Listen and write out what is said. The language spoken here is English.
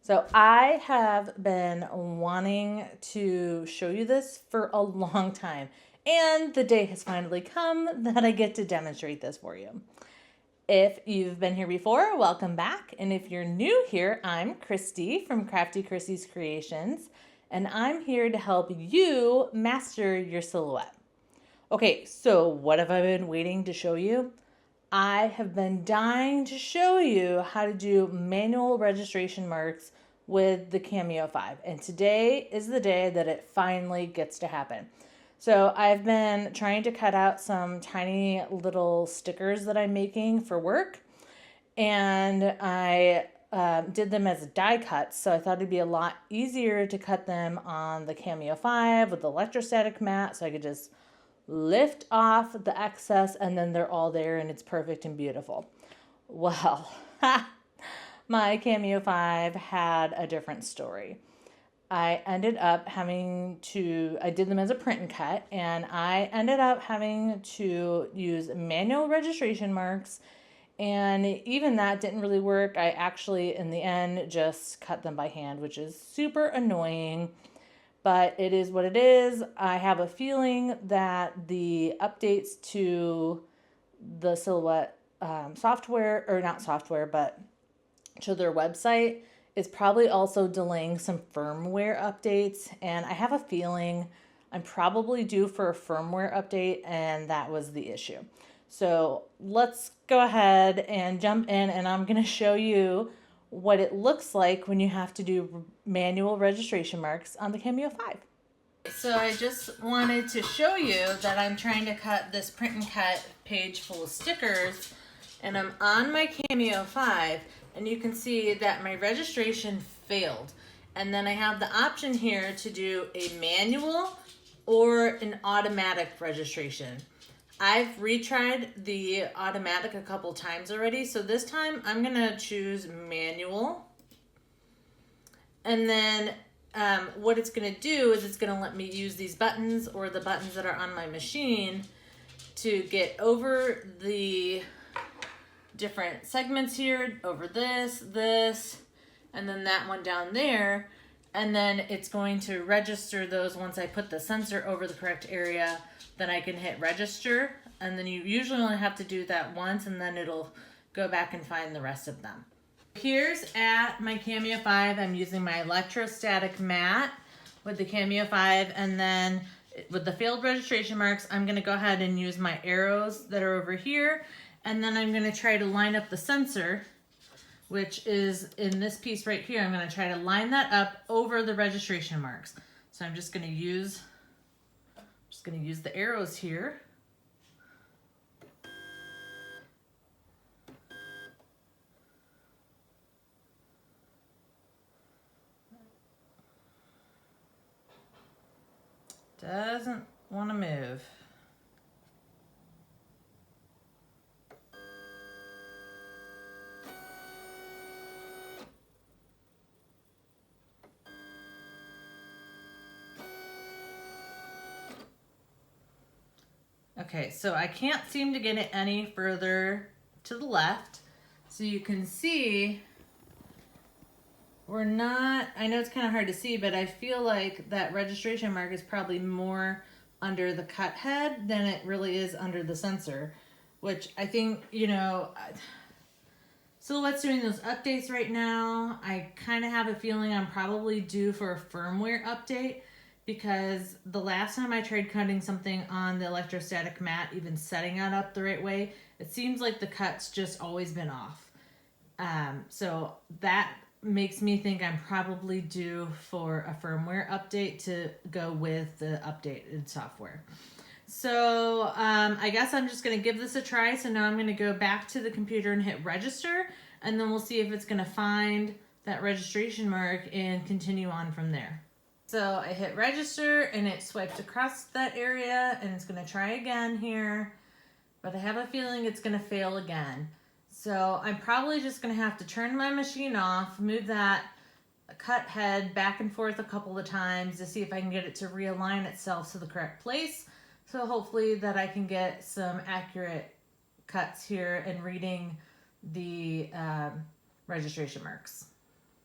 So I have been wanting to show you this for a long time, and the day has finally come that I get to demonstrate this for you. If you've been here before, welcome back. And if you're new here, I'm Christy from Crafty Christy's Creations, and I'm here to help you master your silhouette. Okay, so what have I been waiting to show you? I have been dying to show you how to do manual registration marks with the Cameo 5. And today is the day that it finally gets to happen. So I've been trying to cut out some tiny little stickers that I'm making for work. And I did them as die cuts. So I thought it'd be a lot easier to cut them on the Cameo 5 with the electrostatic mat. So I could just lift off the excess and then they're all there and it's perfect and beautiful. Well, my Cameo 5 had a different story. I ended up having to, I did them as a print and cut, and I ended up having to use manual registration marks, and even that didn't really work. I actually, in the end, just cut them by hand, which is super annoying. But it is what it is. I have a feeling that the updates to the Silhouette software, or not software, but to their website is probably also delaying some firmware updates. And I have a feeling I'm probably due for a firmware update, and that was the issue. So let's go ahead and jump in, and I'm going to show you what it looks like when you have to do manual registration marks on the Cameo 5. So I just wanted to show you that I'm trying to cut this print and cut page full of stickers, and I'm on my Cameo 5, and you can see that my registration failed. And then I have the option here to do a manual or an automatic registration. I've retried the automatic a couple times already, so this time I'm gonna choose manual. And then what it's gonna do is it's gonna let me use these buttons or the buttons that are on my machine to get over the different segments here, over this, and then that one down there. And then it's going to register those once I put the sensor over the correct area. Then I can hit register, and then you usually only have to do that once, and then it'll go back and find the rest of them. Here's at my Cameo 5. I'm using my electrostatic mat with the Cameo 5, and then with the failed registration marks, I'm gonna go ahead and use my arrows that are over here, and then I'm gonna try to line up the sensor, which is in this piece right here. I'm gonna try to line that up over the registration marks. So I'm just gonna use the arrows here. Doesn't want to move. Okay, so I can't seem to get it any further to the left. So you can see we're not, I know it's kind of hard to see, but I feel like that registration mark is probably more under the cut head than it really is under the sensor, which I think, you know, Silhouette's doing those updates right now. I kind of have a feeling I'm probably due for a firmware update, because the last time I tried cutting something on the electrostatic mat, even setting it up the right way, it seems like the cut's just always been off. So that makes me think I'm probably due for a firmware update to go with the updated software. So I guess I'm just going to give this a try. So now I'm going to go back to the computer and hit register, and then we'll see if it's going to find that registration mark and continue on from there. So I hit register and it swiped across that area, and it's going to try again here, but I have a feeling it's going to fail again. So I'm probably just going to have to turn my machine off, move that cut head back and forth a couple of times to see if I can get it to realign itself to the correct place. So hopefully that I can get some accurate cuts here and reading the registration marks.